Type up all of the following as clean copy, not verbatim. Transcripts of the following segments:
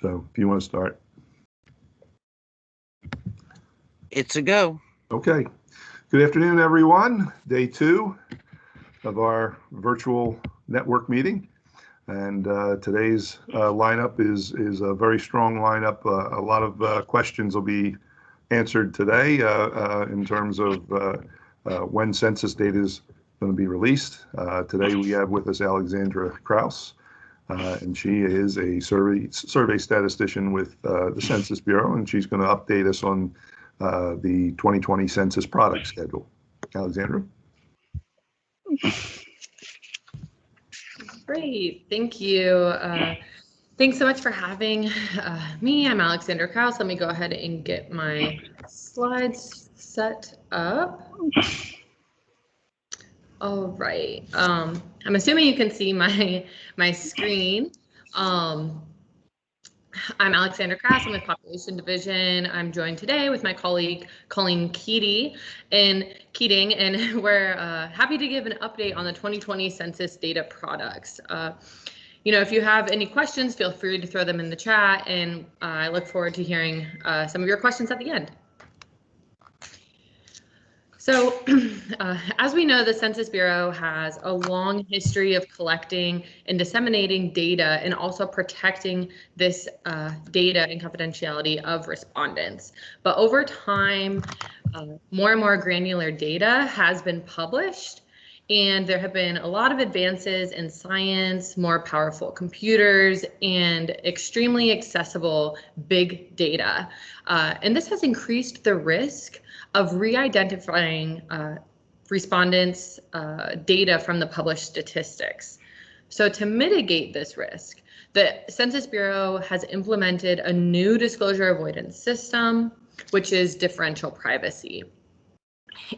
So if you want to start. It's a go. Okay. Good afternoon, everyone. Day 2 of our virtual network meeting. And today's lineup is a very strong lineup. A lot of questions will be answered today in terms of when census data is going to be released. Today we have with us Alexandra Krause, and she is a survey statistician with the Census Bureau, and she's going to update us on the 2020 census product schedule. Alexandra? Great, thank you. Thanks so much for having me. I'm Alexandra Krause. Let me go ahead and get my slides set up. All right. I'm assuming you can see my screen. I'm Alexandra Krause. I'm with Population Division. I'm joined today with my colleague Colleen Keating, and we're happy to give an update on the 2020 census data products. If you have any questions, feel free to throw them in the chat, and I look forward to hearing some of your questions at the end. So, as we know, the Census Bureau has a long history of collecting and disseminating data and also protecting this data and confidentiality of respondents. But over time, more and more granular data has been published, and there have been a lot of advances in science, more powerful computers, and extremely accessible big data. And this has increased the risk of re-identifying respondents' data from the published statistics. So to mitigate this risk, the Census Bureau has implemented a new disclosure avoidance system, which is differential privacy.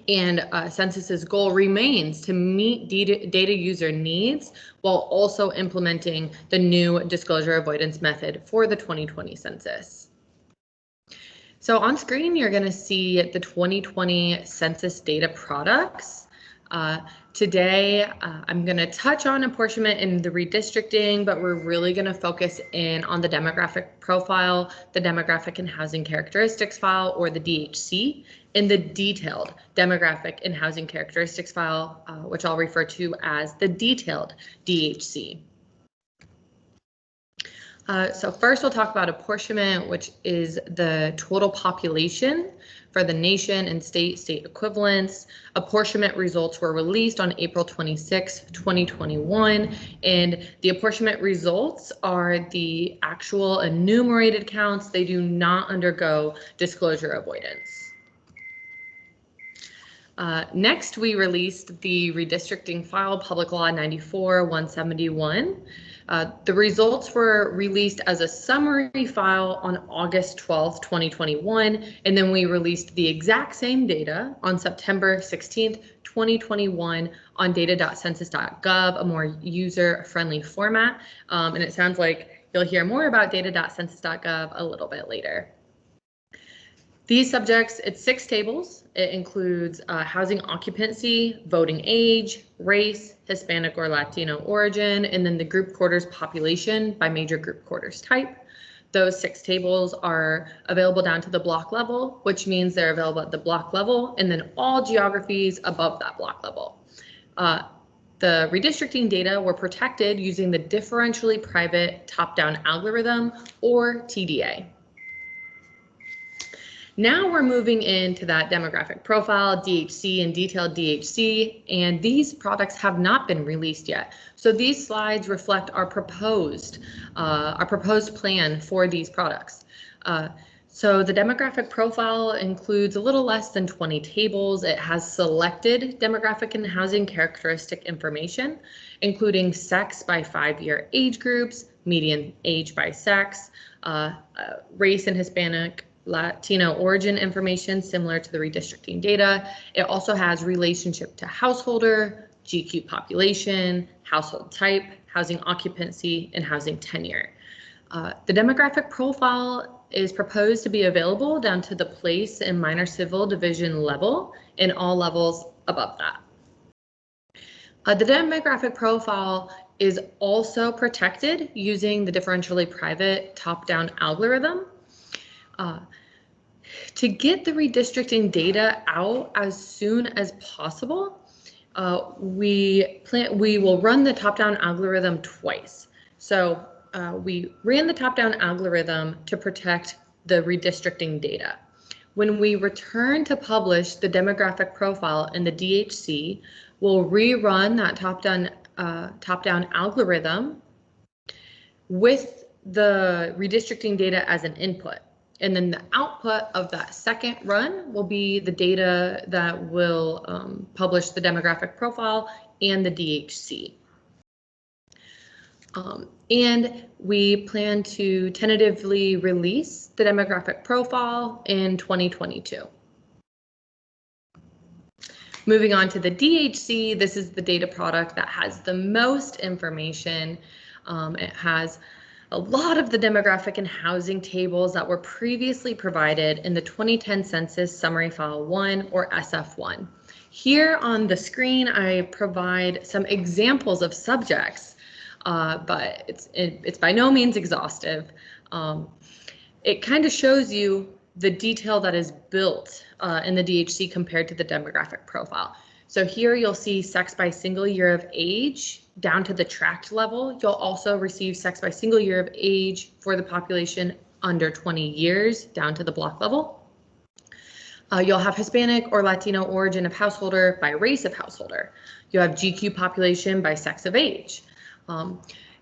And Census's goal remains to meet data user needs while also implementing the new disclosure avoidance method for the 2020 census. So on screen, you're going to see the 2020 census data products. Today, I'm going to touch on apportionment and the redistricting, but we're really going to focus in on the demographic profile, the demographic and housing characteristics file, or the DHC, and the detailed demographic and housing characteristics file, which I'll refer to as the detailed DHC. So first we'll talk about apportionment, which is the total population for the nation and state equivalents. Apportionment results were released on April 26, 2021, and the apportionment results are the actual enumerated counts. They do not undergo disclosure avoidance. Next, we released the redistricting file, Public Law 94-171. The results were released as a summary file on August 12th, 2021, and then we released the exact same data on September 16th, 2021 on data.census.gov, a more user-friendly format. And it sounds like you'll hear more about data.census.gov a little bit later. These subjects, it's 6 tables. It includes housing occupancy, voting age, race, Hispanic or Latino origin, and then the group quarters population by major group quarters type. Those 6 tables are available down to the block level, which means they're available at the block level, and then all geographies above that block level. The redistricting data were protected using the differentially private top-down algorithm, or TDA. Now we're moving into that demographic profile, DHC and detailed DHC, and these products have not been released yet. So these slides reflect our proposed plan for these products. So the demographic profile includes a little less than 20 tables. It has selected demographic and housing characteristic information, including sex by 5-year age groups, median age by sex, race and Hispanic Latino origin information similar to the redistricting data. It also has relationship to householder, GQ population, household type, housing occupancy, and housing tenure. The demographic profile is proposed to be available down to the place and minor civil division level and all levels above that. The demographic profile is also protected using the differentially private top-down algorithm. To get the redistricting data out as soon as possible, we will run the top-down algorithm twice. So we ran the top-down algorithm to protect the redistricting data. When we return to publish the demographic profile in the DHC, we'll rerun that top-down algorithm with the redistricting data as an input. And then the output of that second run will be the data that will publish the demographic profile and the DHC. And we plan to tentatively release the demographic profile in 2022. Moving on to the DHC, this is the data product that has the most information. It has a lot of the demographic and housing tables that were previously provided in the 2010 Census Summary File 1 or SF1. Here on the screen, I provide some examples of subjects, but it's by no means exhaustive. It kind of shows you the detail that is built in the DHC compared to the demographic profile. So here you'll see sex by single year of age down to the tract level. You'll also receive sex by single year of age for the population under 20 years down to the block level. You'll have Hispanic or Latino origin of householder by race of householder. You'll have GQ population by sex of age.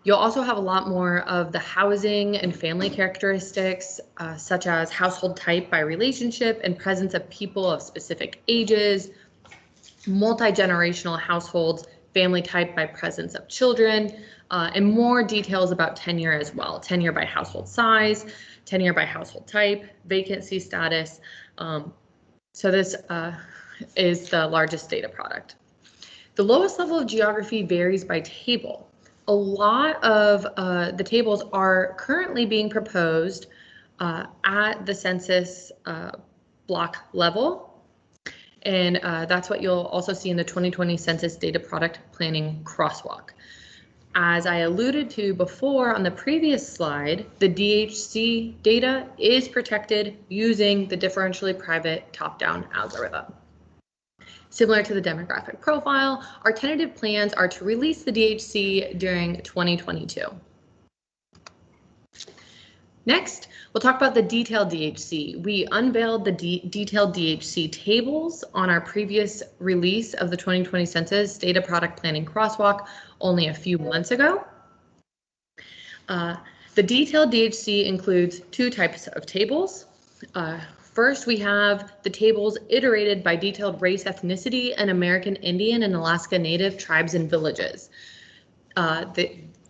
You'll also have a lot more of the housing and family characteristics, such as household type by relationship and presence of people of specific ages, multi-generational households, family type by presence of children, and more details about tenure as well. Tenure by household size, tenure by household type, vacancy status. So this is the largest data product. The lowest level of geography varies by table. A lot of the tables are currently being proposed at the census block level. And that's what you'll also see in the 2020 Census Data Product Planning Crosswalk. As I alluded to before on the previous slide, the DHC data is protected using the differentially private top-down algorithm. Similar to the demographic profile, our tentative plans are to release the DHC during 2022. Next, we'll talk about the detailed DHC. We unveiled the detailed DHC tables on our previous release of the 2020 Census Data Product Planning Crosswalk only a few months ago. The detailed DHC includes two types of tables. First, we have the tables iterated by detailed race, ethnicity, and American Indian and Alaska Native tribes and villages.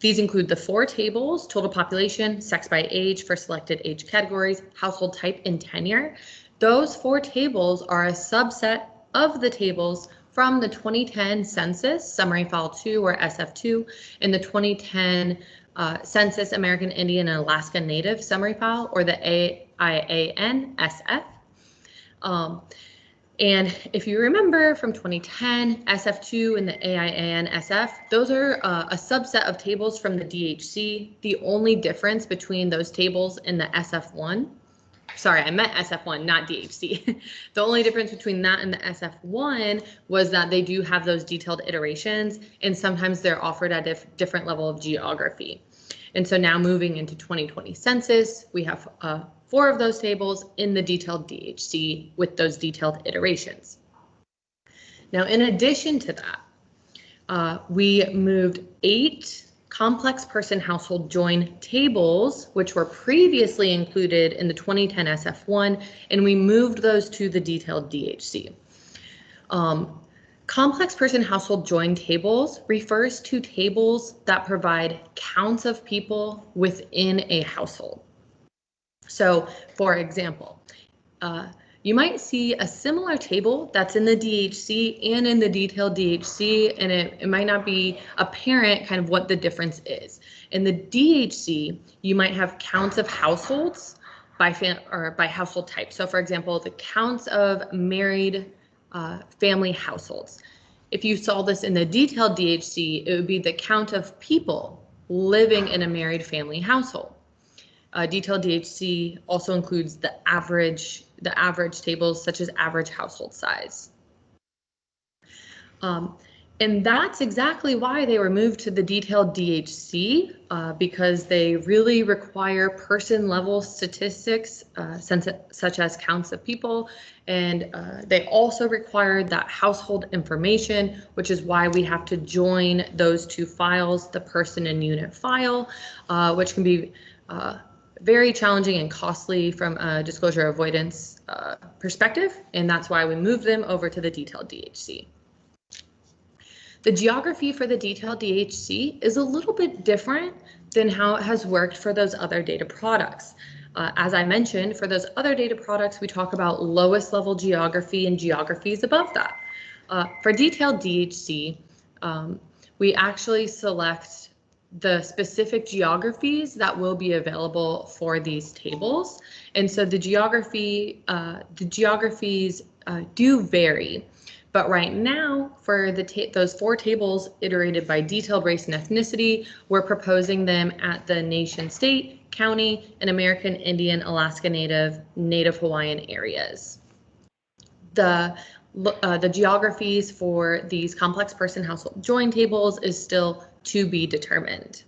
These include the 4 tables: total population, sex by age for selected age categories, household type, and tenure. Those 4 tables are a subset of the tables from the 2010 Census Summary File 2 or SF2 and the 2010 Census American Indian and Alaska Native Summary File or the AIAN SF. And if you remember from 2010, SF2 and the AIAN SF, those are a subset of tables from the DHC. The only difference between those tables and the SF1, sorry, I meant SF1, not DHC. The only difference between that and the SF1 was that they do have those detailed iterations, and sometimes they're offered at a different level of geography. And so now moving into 2020 census, we have 4 of those tables in the detailed DHC with those detailed iterations. Now, in addition to that, we moved 8 complex person household join tables, which were previously included in the 2010 SF1, and we moved those to the detailed DHC. Complex person household join tables refers to tables that provide counts of people within a household. So, for example, you might see a similar table that's in the DHC and in the detailed DHC, and it might not be apparent kind of what the difference is. In the DHC, you might have counts of households by household type. So, for example, the counts of married family households. If you saw this in the detailed DHC, it would be the count of people living in a married family household. Detailed DHC also includes the average tables, such as average household size. And that's exactly why they were moved to the detailed DHC, because they really require person-level statistics, such as counts of people, and they also require that household information, which is why we have to join those two files, the person and unit file, which can be very challenging and costly from a disclosure avoidance perspective, and that's why we moved them over to the detailed DHC. The geography for the detailed DHC is a little bit different than how it has worked for those other data products. As I mentioned, for those other data products, we talk about lowest level geography and geographies above that. For detailed DHC, we actually select the specific geographies that will be available for these tables. And so the geographies do vary. But right now, for those 4 tables iterated by detailed race and ethnicity, we're proposing them at the nation state, county, and American Indian, Alaska Native, Native Hawaiian areas. The geographies for these complex person household join tables is still to be determined.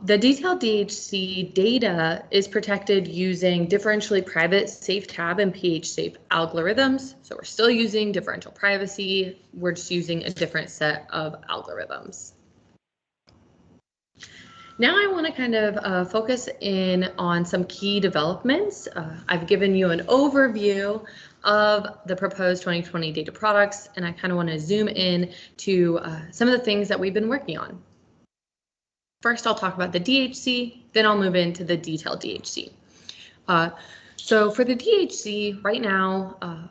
The detailed DHC data is protected using differentially private safe tab and pH safe algorithms. So we're still using differential privacy. We're just using a different set of algorithms. Now I want to kind of focus in on some key developments. I've given you an overview of the proposed 2020 data products, and I kind of want to zoom in to some of the things that we've been working on. First, I'll talk about the DHC, then I'll move into the detailed DHC. So for the DHC, right now,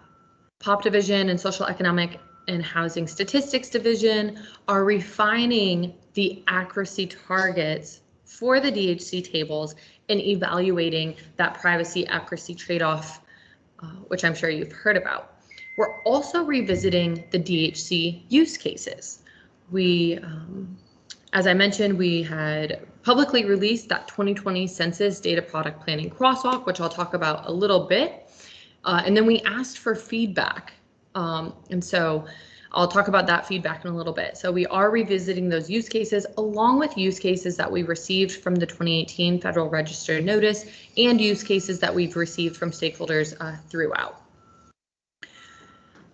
Pop Division and Social Economic and Housing Statistics Division are refining the accuracy targets for the DHC tables and evaluating that privacy accuracy trade-off, which I'm sure you've heard about. We're also revisiting the DHC use cases. As I mentioned, we had publicly released that 2020 Census Data Product Planning Crosswalk, which I'll talk about a little bit. And then we asked for feedback. And so I'll talk about that feedback in a little bit. So we are revisiting those use cases along with use cases that we received from the 2018 Federal Register notice and use cases that we've received from stakeholders throughout.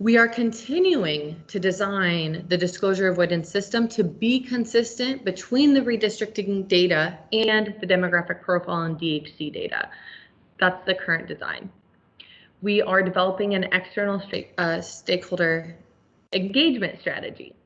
We are continuing to design the disclosure avoidance system to be consistent between the redistricting data and the demographic profile and DHC data. That's the current design. We are developing an external stakeholder engagement strategy,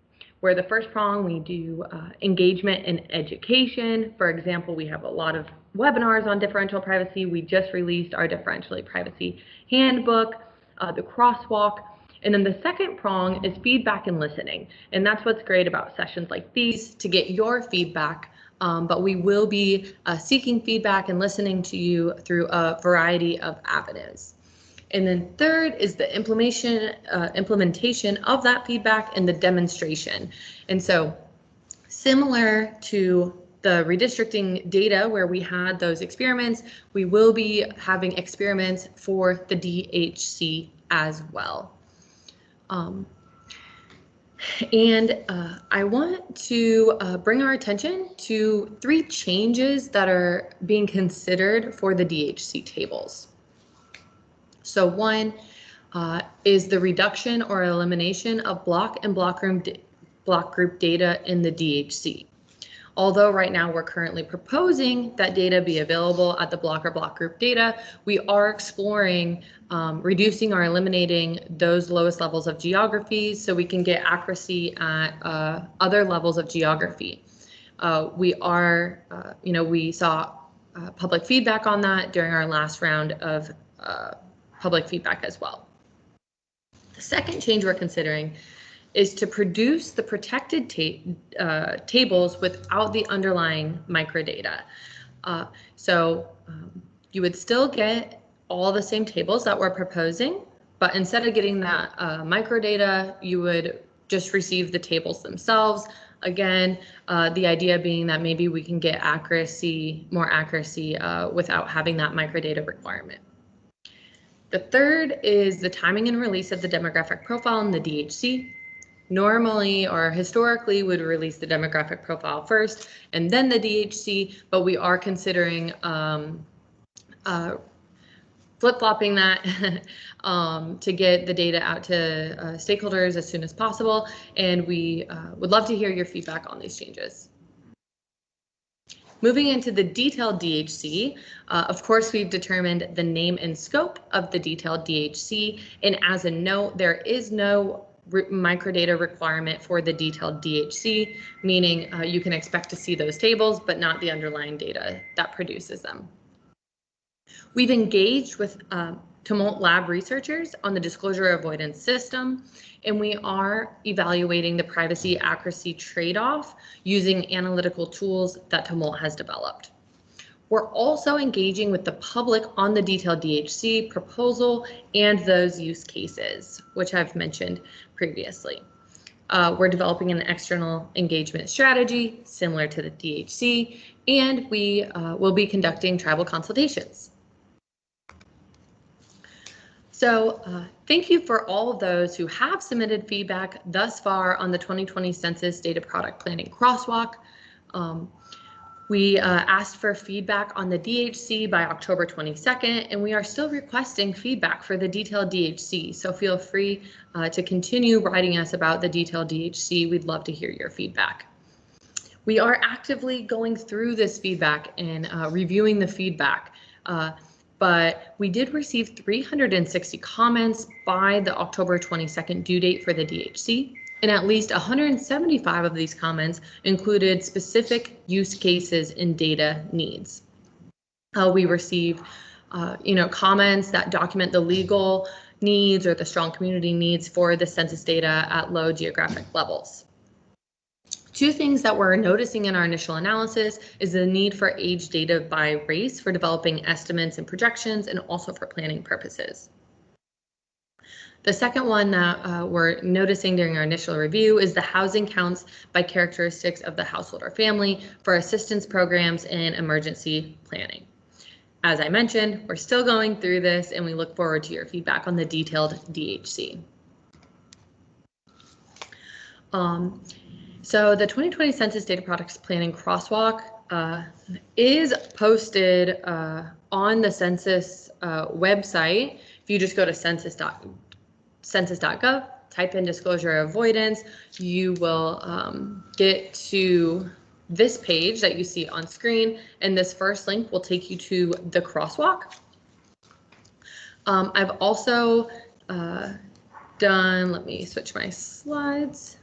where the first prong we do engagement and education. For example, we have a lot of webinars on differential privacy. We just released our differentially privacy handbook, the crosswalk. And then the second prong is feedback and listening. And that's what's great about sessions like these, to get your feedback. But we will be seeking feedback and listening to you through a variety of avenues. And then third is the implementation of that feedback and the demonstration. And so similar to the redistricting data where we had those experiments, we will be having experiments for the DHC as well. I want to bring our attention to 3 changes that are being considered for the DHC tables. So one is the reduction or elimination of block and block group data in the DHC. Although right now we're currently proposing that data be available at the block or block group data, we are exploring reducing or eliminating those lowest levels of geography so we can get accuracy at other levels of geography. We saw public feedback on that during our last round of public feedback as well. The second change we're considering is to produce the protected tables without the underlying microdata. You would still get all the same tables that we're proposing, But instead of getting that microdata, you would just receive the tables themselves. Again, the idea being that maybe we can get more accuracy without having that microdata requirement. The third is the timing and release of the demographic profile in the DHC. Normally or historically would release the demographic profile first and then the DHC, but we are considering flip-flopping that to get the data out to stakeholders as soon as possible, and we would love to hear your feedback on these changes. Moving into the detailed DHC, of course, we've determined the name and scope of the detailed DHC, and as a note, there is no microdata requirement for the detailed DHC, meaning you can expect to see those tables, but not the underlying data that produces them. We've engaged with Tumult Lab researchers on the disclosure avoidance system, and we are evaluating the privacy accuracy trade-off using analytical tools that Tumult has developed. We're also engaging with the public on the detailed DHC proposal and those use cases, which I've mentioned previously. We're developing an external engagement strategy similar to the DHC, and we will be conducting tribal consultations. So thank you for all of those who have submitted feedback thus far on the 2020 Census Data Product Planning Crosswalk. We asked for feedback on the DHC by October 22nd, and we are still requesting feedback for the detailed DHC. So feel free to continue writing us about the detailed DHC. We'd love to hear your feedback. We are actively going through this feedback and reviewing the feedback. But we did receive 360 comments by the October 22nd due date for the DHC, and at least 175 of these comments included specific use cases and data needs. We received, comments that document the legal needs or the strong community needs for the census data at low geographic levels. Two things that we're noticing in our initial analysis is the need for age data by race for developing estimates and projections, and also for planning purposes. The second one that we're noticing during our initial review is the housing counts by characteristics of the household or family for assistance programs and emergency planning. As I mentioned, we're still going through this, and we look forward to your feedback on the detailed DHC. So the 2020 Census Data Products Planning Crosswalk is posted on the Census website. If you just go to census.gov, type in disclosure avoidance, you will get to this page that you see on screen, and this first link will take you to the crosswalk. I've also let me switch my slides.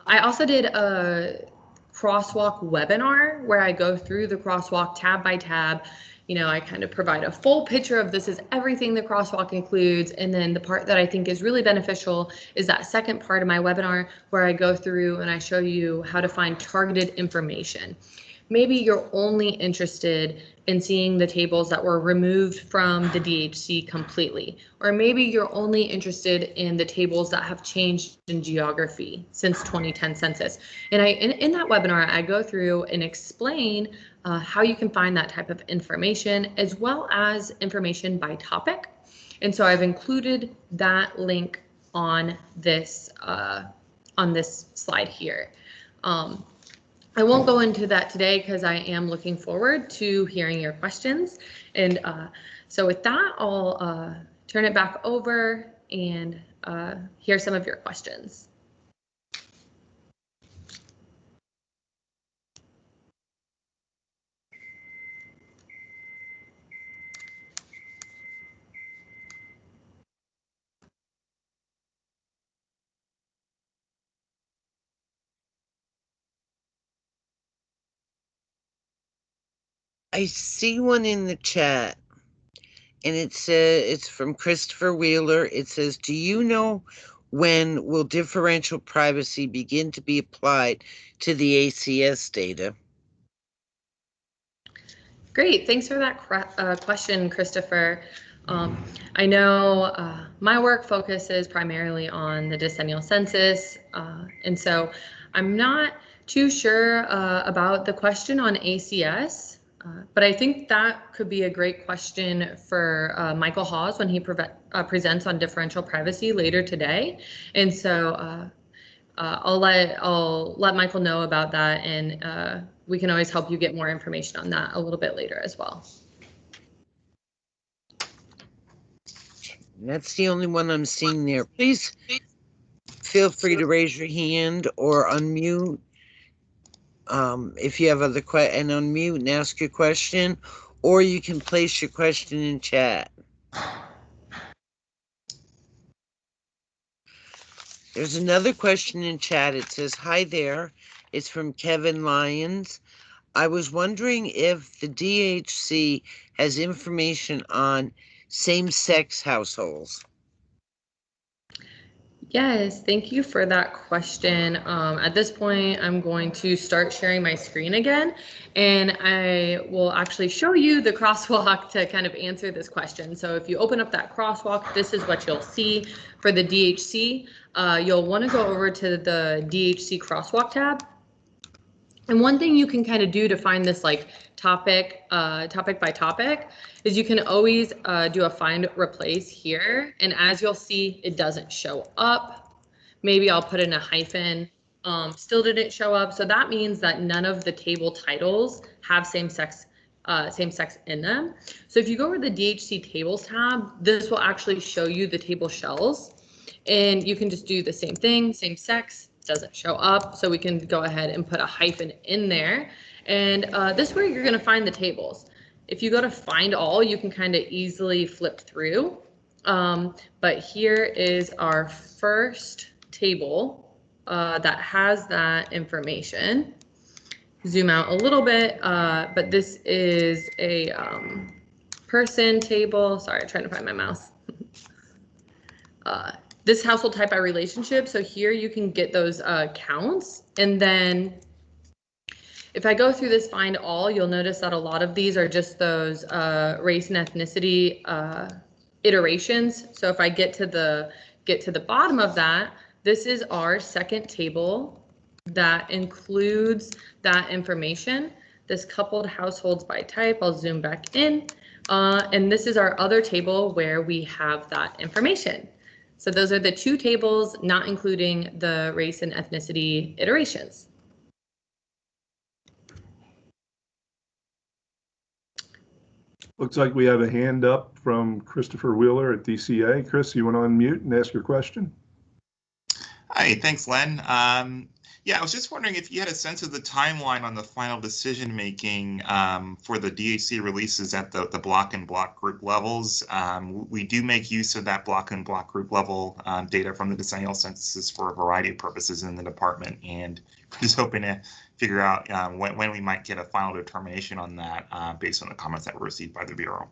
I also did a crosswalk webinar where I go through the crosswalk tab by tab. I kind of provide a full picture of this is everything the crosswalk includes. And then the part that I think is really beneficial is that second part of my webinar where I go through and I show you how to find targeted information. Maybe you're only interested in seeing the tables that were removed from the DHC completely, or maybe you're only interested in the tables that have changed in geography since 2010 census. And in that webinar, I go through and explain how you can find that type of information, as well as information by topic. And so I've included that link on this slide here. I won't go into that today because I am looking forward to hearing your questions. And so with that, I'll turn it back over and hear some of your questions. I see one in the chat, and it says it's from Christopher Wheeler. It says, do you know when will differential privacy begin to be applied to the ACS data? Great, thanks for that question, Christopher. I know my work focuses primarily on the decennial census, and so I'm not too sure about the question on ACS, but I think that could be a great question for Michael Hawes when he presents on differential privacy later today. And so I'll let Michael know about that, and we can always help you get more information on that a little bit later as well. That's the only one I'm seeing there. Please feel free to raise your hand or unmute if you have other questions, and unmute and ask your question, or you can place your question in chat. There's another question in chat. It says, "Hi there." It's from Kevin Lyons. "I was wondering if the DHC has information on same-sex households." Yes, thank you for that question. At this point, I'm going to start sharing my screen again, and I will actually show you the crosswalk to kind of answer this question. So if you open up that crosswalk, this is what you'll see for the DHC. You'll want to go over to the DHC crosswalk tab. And one thing you can kind of do to find this like topic by topic is you can always do a find replace here. And as you'll see, it doesn't show up. Maybe I'll put in a hyphen, still didn't show up. So that means that none of the table titles have same sex in them. So if you go over the DHC tables tab, this will actually show you the table shells. And you can just do the same thing, same sex, doesn't show up. So we can go ahead and put a hyphen in there. And this is where you're going to find the tables. If you go to find all, you can kind of easily flip through. But here is our first table that has that information. Zoom out a little bit, but this is a person table. Sorry, I'm trying to find my mouse. This household type by relationship. So here you can get those counts. And then if I go through this find all, you'll notice that a lot of these are just those race and ethnicity iterations. So if I get to the bottom of that, this is our second table that includes that information. This coupled households by type, I'll zoom back in. And this is our other table where we have that information. So those are the two tables, not including the race and ethnicity iterations. Looks like we have a hand up from Christopher Wheeler at DCA. Chris, you want to unmute and ask your question? Hi, thanks, Len. Yeah, I was just wondering if you had a sense of the timeline on the final decision making for the DHC releases at the block and block group levels. We do make use of that block and block group level data from the decennial census for a variety of purposes in the department, and just hoping to figure out when we might get a final determination on that based on the comments that were received by the Bureau.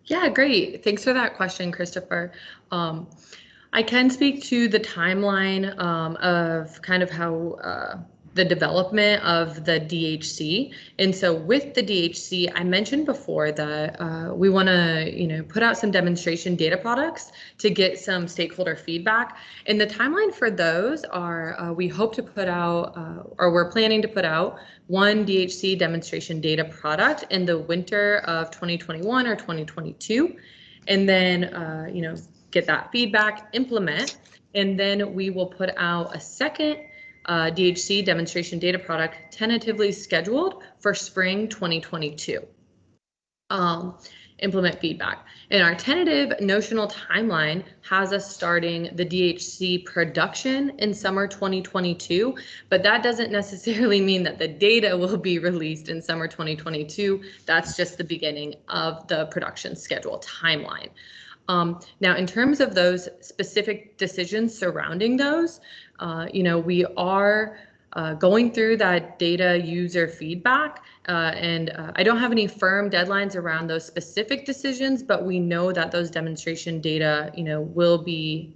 Yeah, great. Thanks for that question, Christopher. I can speak to the timeline of kind of how the development of the DHC. And so with the DHC, I mentioned before that we want to, put out some demonstration data products to get some stakeholder feedback. And the timeline for those are we hope to put out, or we're planning to put out one DHC demonstration data product in the winter of 2021 or 2022. And then, get that feedback, implement, and then we will put out a second DHC demonstration data product tentatively scheduled for spring 2022. Implement feedback. And our tentative notional timeline has us starting the DHC production in summer 2022, but that doesn't necessarily mean that the data will be released in summer 2022. That's just the beginning of the production schedule timeline. Now, in terms of those specific decisions surrounding those, we are going through that data user feedback, and I don't have any firm deadlines around those specific decisions, but we know that those demonstration data, will be,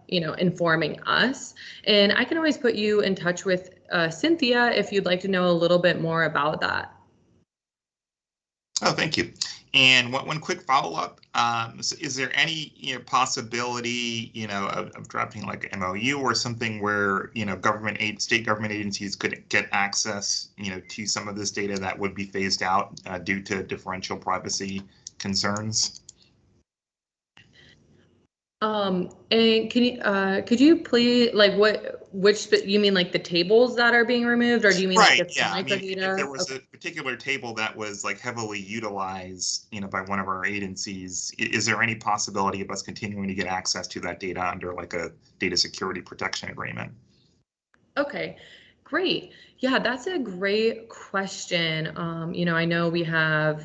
informing us. And I can always put you in touch with Cynthia if you'd like to know a little bit more about that. Oh, thank you. And one quick follow-up, is there any possibility of drafting like an MOU or something where state government agencies could get access to some of this data that would be phased out due to differential privacy concerns? And could you please, like, which you mean, like the tables that are being removed, or do you mean Right, like the yeah. I mean, microdata? if there was Okay. a particular table that was like heavily utilized, by one of our agencies, is there any possibility of us continuing to get access to that data under like a data security protection agreement? Okay, great. Yeah, that's a great question. I know we have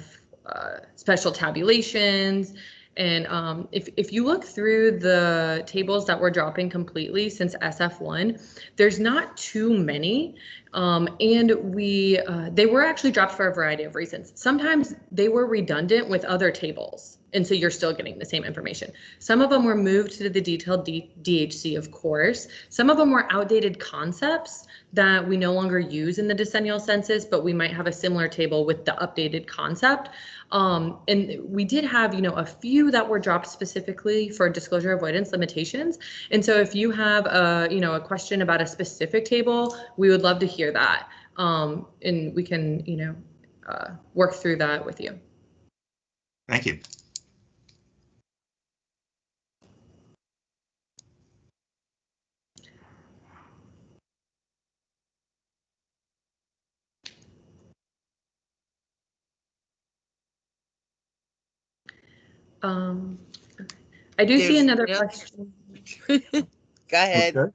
special tabulations, and if you look through the tables that we're dropping completely since SF1, there's not too many, and they were actually dropped for a variety of reasons. Sometimes they were redundant with other tables, and so you're still getting the same information. Some of them were moved to the detailed DHC, of course. Some of them were outdated concepts that we no longer use in the decennial census, but we might have a similar table with the updated concept. And we did have, a few that were dropped specifically for disclosure avoidance limitations. And so if you have a question about a specific table, we would love to hear that. And we can, work through that with you. Thank you. I do see another Yep. question. Go ahead. Okay.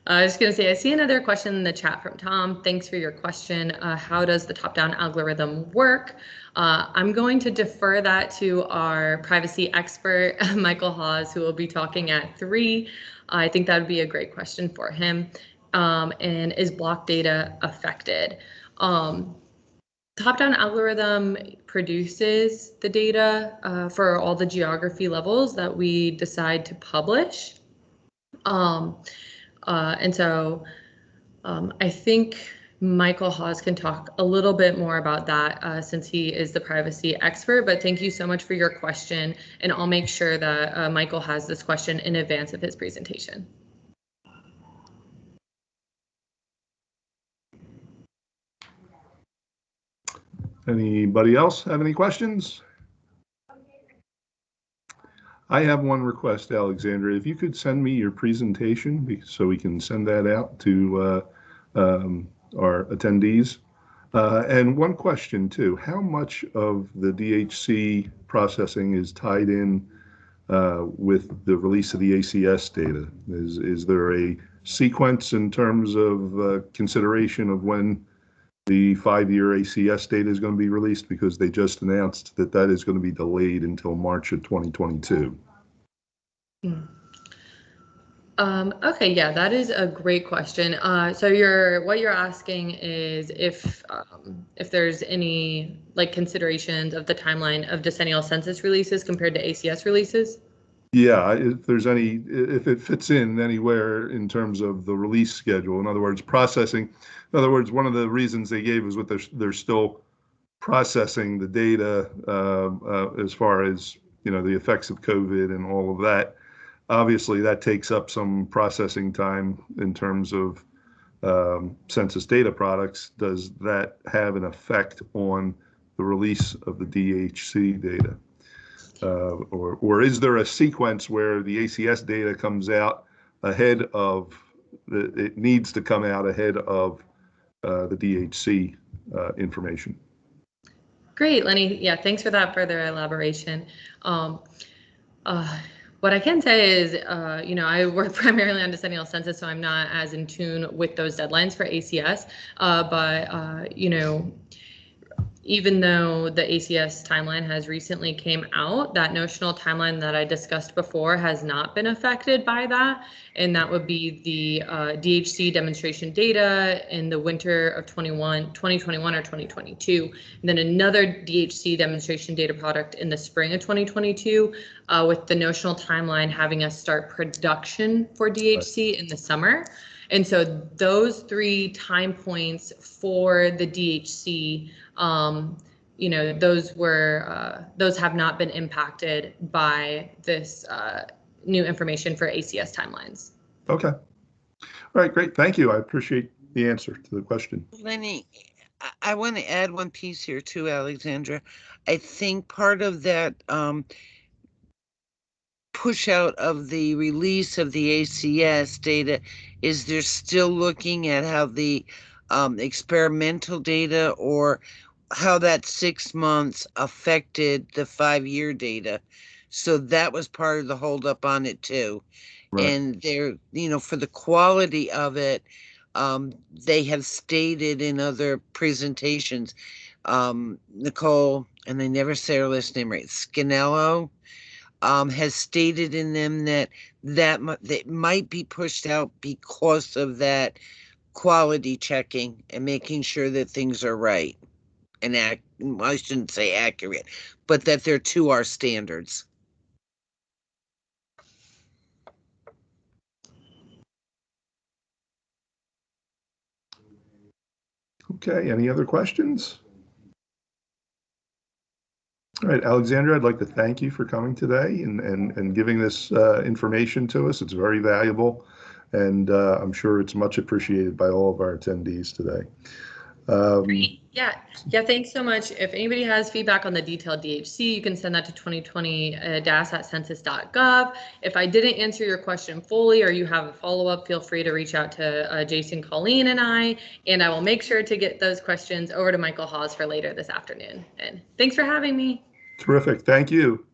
I was going to say, I see another question in the chat from Tom. Thanks for your question. How does the top-down algorithm work? I'm going to defer that to our privacy expert, Michael Hawes, who will be talking at 3. I think that would be a great question for him. And is block data affected? Top-down algorithm produces the data for all the geography levels that we decide to publish. And so I think Michael Hawes can talk a little bit more about that since he is the privacy expert, but thank you so much for your question. And I'll make sure that Michael has this question in advance of his presentation. Anybody else have any questions? I have one request, Alexandra. If you could send me your presentation so we can send that out to our attendees. And one question too, how much of the DHC processing is tied in with the release of the ACS data? Is there a sequence in terms of consideration of when the 5-year ACS data is going to be released, because they just announced that that is going to be delayed until March of 2022. Okay, yeah, that is a great question. So what you're asking is if there's any like considerations of the timeline of decennial census releases compared to ACS releases? Yeah, if it fits in anywhere in terms of the release schedule. In other words, processing. In other words, one of the reasons they gave is they're still processing the data as far as the effects of COVID and all of that. Obviously, that takes up some processing time in terms of census data products. Does that have an effect on the release of the DHC data? Or is there a sequence where the ACS data comes out ahead of it needs to come out ahead of the DHC information? Great, Lenny. Yeah, thanks for that further elaboration. What I can say is, I work primarily on decennial census, so I'm not as in tune with those deadlines for ACS. But even though the ACS timeline has recently came out, that notional timeline that I discussed before has not been affected by that. And that would be the DHC demonstration data in the winter of 2021 or 2022. And then another DHC demonstration data product in the spring of 2022, with the notional timeline having us start production for DHC in the summer. And so those 3 time points for the DHC, you know, those have not been impacted by this new information for ACS timelines. Okay. All right, great. Thank you. I appreciate the answer to the question. Lenny, I want to add one piece here too, Alexandra. I think part of that push out of the release of the ACS data is they're still looking at how the experimental data or how that 6 months affected the 5-year data. So that was part of the holdup on it too. Right. And they're, you know, for the quality of it, they have stated in other presentations, Nicole, and I never say her last name right, Scanello, has stated in them that that might be pushed out because of that quality checking and making sure that things are right and I shouldn't say accurate, but that they're to our standards. Okay, any other questions? All right, Alexandra, I'd like to thank you for coming today and giving this information to us. It's very valuable, and I'm sure it's much appreciated by all of our attendees today. Great. Yeah, thanks so much. If anybody has feedback on the detailed DHC, you can send that to 2020-DAS@census.gov. If I didn't answer your question fully or you have a follow-up, feel free to reach out to Jason, Colleen, and I will make sure to get those questions over to Michael Hawes for later this afternoon. And thanks for having me. Terrific. Thank you.